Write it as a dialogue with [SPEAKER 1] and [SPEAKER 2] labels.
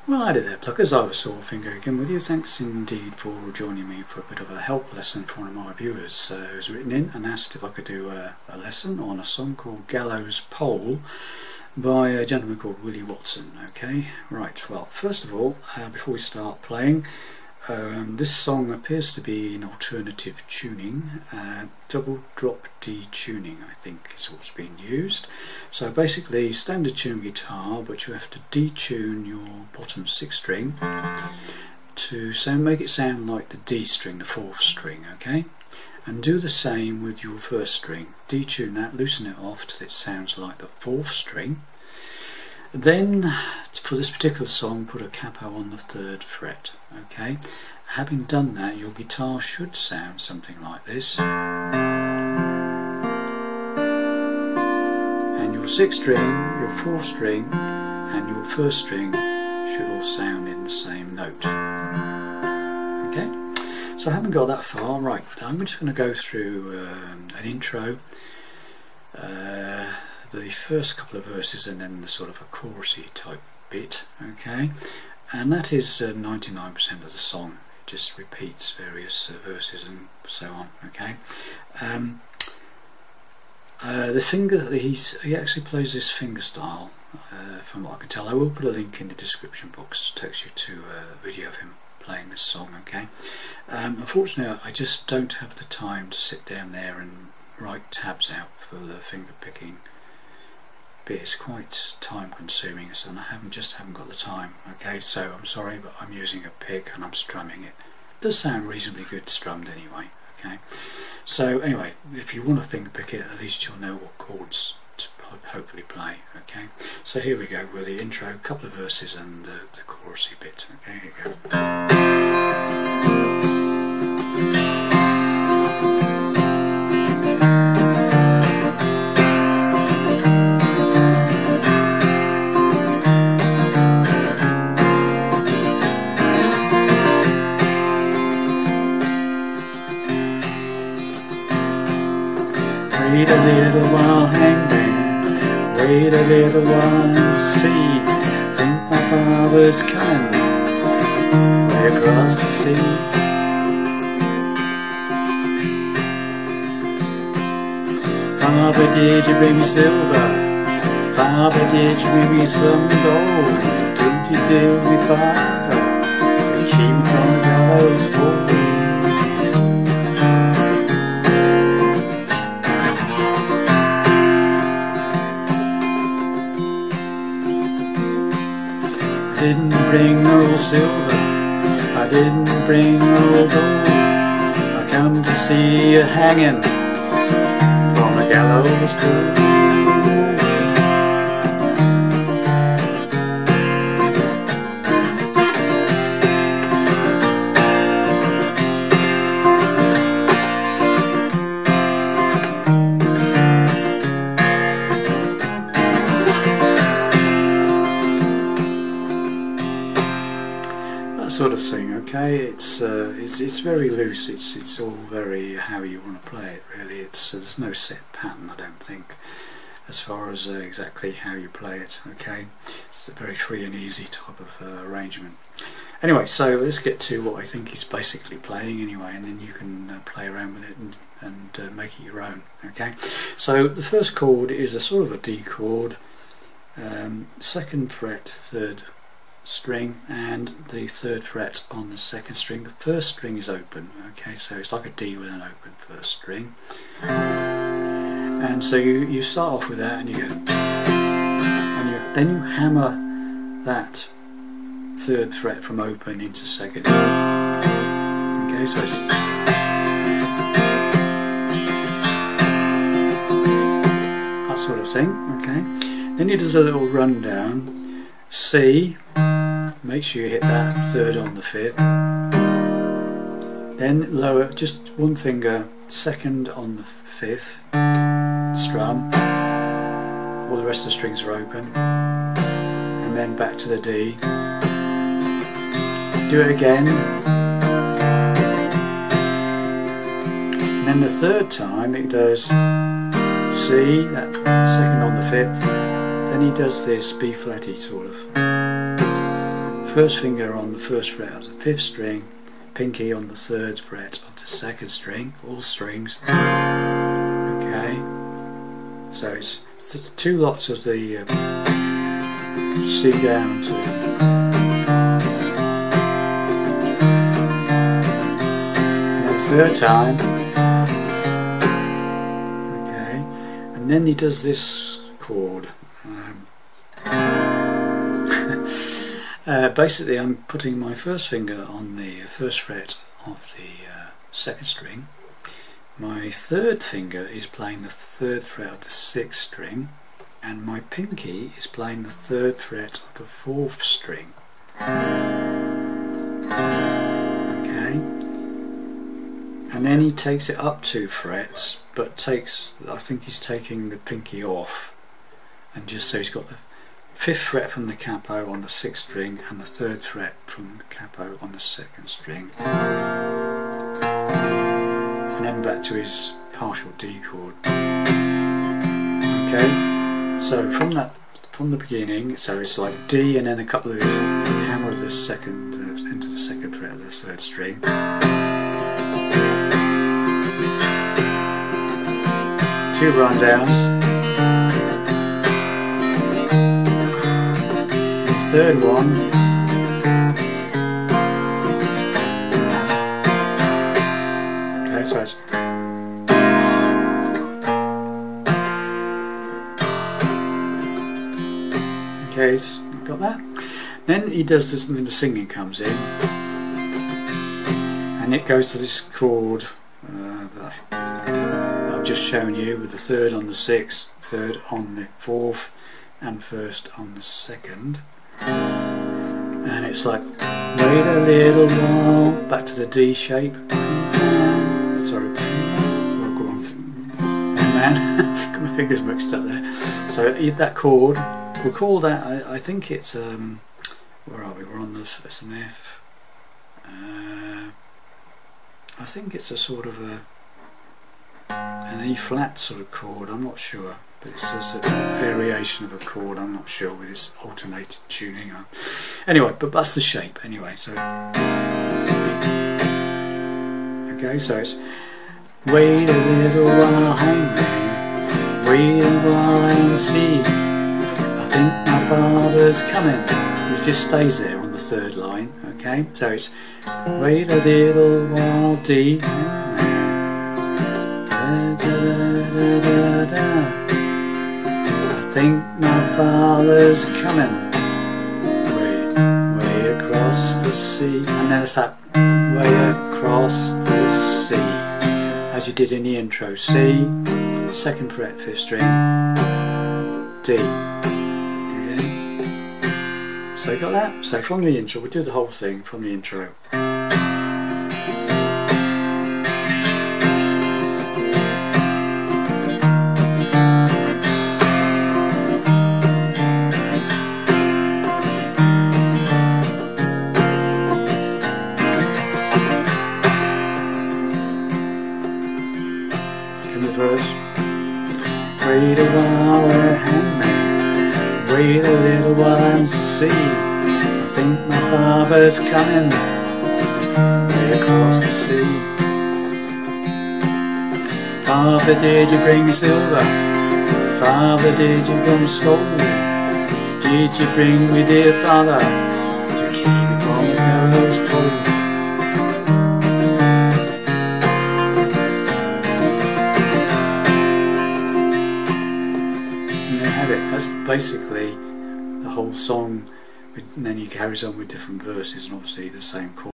[SPEAKER 1] Well, hi there pluckers, I was Sawfinger again with you. Thanks indeed for joining me for a bit of a help lesson for one of my viewers who's written in and asked if I could do a lesson on a song called Gallows Pole by a gentleman called Willie Watson. Okay, right, well, first of all, before we start playing, this song appears to be in alternative tuning, double drop D tuning I think is what's being used. So basically standard tune guitar, but you have to detune your bottom 6th string to make it sound like the D string, the 4th string, okay? And do the same with your 1st string, detune that, loosen it off till it sounds like the 4th string. Then, for this particular song, put a capo on the 3rd fret, okay? Having done that, your guitar should sound something like this. And your 6th string, your 4th string, and your 1st string should all sound in the same note. Okay? So I haven't got that far. Right, I'm just going to go through an intro. The first couple of verses and then the sort of a chorusy type bit, okay, and that is 99% of the song. It just repeats various verses and so on, okay. The finger, he actually plays this finger style, from what I can tell. I will put a link in the description box that takes you to a video of him playing this song, okay. Unfortunately I just don't have the time to sit down there and write tabs out for the finger picking. It's quite time consuming, and I just haven't got the time, okay, so I'm sorry, but I'm using a pick and I'm strumming it. It does sound reasonably good strummed anyway, okay. So anyway, if you want to finger pick it, at least you'll know what chords to hopefully play, okay. So here we go with the intro, a couple of verses and the chorusy bit, okay, here we go. Wait a little while, hangman, wait a little while and see. Think my father's coming way across the sea. Father, did you bring me silver? Father, did you bring me some gold? Did you tell me, Father, to keep me from the gallows pole? I didn't bring no silver, I didn't bring no gold. I come to see you hanging from the gallows pole. Sort of thing, okay. It's very loose. It's all very how you want to play it. Really, there's no set pattern, I don't think, as far as exactly how you play it. Okay, it's a very free and easy type of arrangement. Anyway, so let's get to what I think he's basically playing anyway, and then you can play around with it and make it your own. Okay, so the first chord is a sort of a D chord, 2nd fret, 3rd string, and the 3rd fret on the 2nd string. The 1st string is open, okay, so it's like a D with an open 1st string, and so you start off with that and you go, and then you hammer that 3rd fret from open into 2nd, okay, so it's that sort of thing, okay. Then you do a little rundown. C, make sure you hit that 3rd on the 5th, then lower just one finger, 2nd on the 5th, strum, all the rest of the strings are open, and then back to the D, do it again, and then the 3rd time it does C, that 2nd on the 5th, then he does this B flatty sort of first finger on the first fret of the 5th string, pinky on the 3rd fret of the 2nd string, all strings. Okay, so it's 2 lots of the C down to and the 3rd time. Okay, and then he does this chord. Basically I'm putting my first finger on the 1st fret of the 2nd string. My 3rd finger is playing the 3rd fret of the 6th string, and my pinky is playing the 3rd fret of the 4th string. Okay, and then he takes it up 2 frets, but I think he's taking the pinky off, and just so he's got the 5th fret from the capo on the 6th string and the 3rd fret from the capo on the 2nd string, and then back to his partial D chord. Okay, so from the beginning, so it's like D and then a couple of his hammer of the 2nd into the 2nd fret of the 3rd string. 2 rundowns. 3rd one, okay, so it's okay, so got that. Then he does this, and then the singing comes in, and it goes to this chord that I've just shown you, with the 3rd on the 6th, 3rd on the 4th, and 1st on the 2nd. And it's like, wait a little while, back to the D shape. Sorry, oh, go on, man, got my fingers mixed up there. So that chord, we'll call that, I think it's, where are we, we're on the S and F. I think it's a sort of an E flat sort of chord, I'm not sure. But it's a variation of a chord, I'm not sure, with this alternated tuning. Anyway, but that's the shape anyway. So okay, so it's wait a little while, hang man, wait a while and see. I think my father's coming. It just stays there on the 3rd line. Okay, so it's wait a little while, D. Da, da, da, da, da. I think my father's coming, way across the sea, and then it's that way across the sea, as you did in the intro. C, 2nd fret, 5th string, D. Okay. So you got that? So from the intro, we'll do the whole thing from the intro. Wait a while, hangman, wait a little while and see. I think my father's coming, way across the sea. Father, did you bring silver? Father, did you bring gold? Did you bring me, dear father, to keep me from the gallows pole? That's basically the whole song, and then he carries on with different verses and obviously the same chord.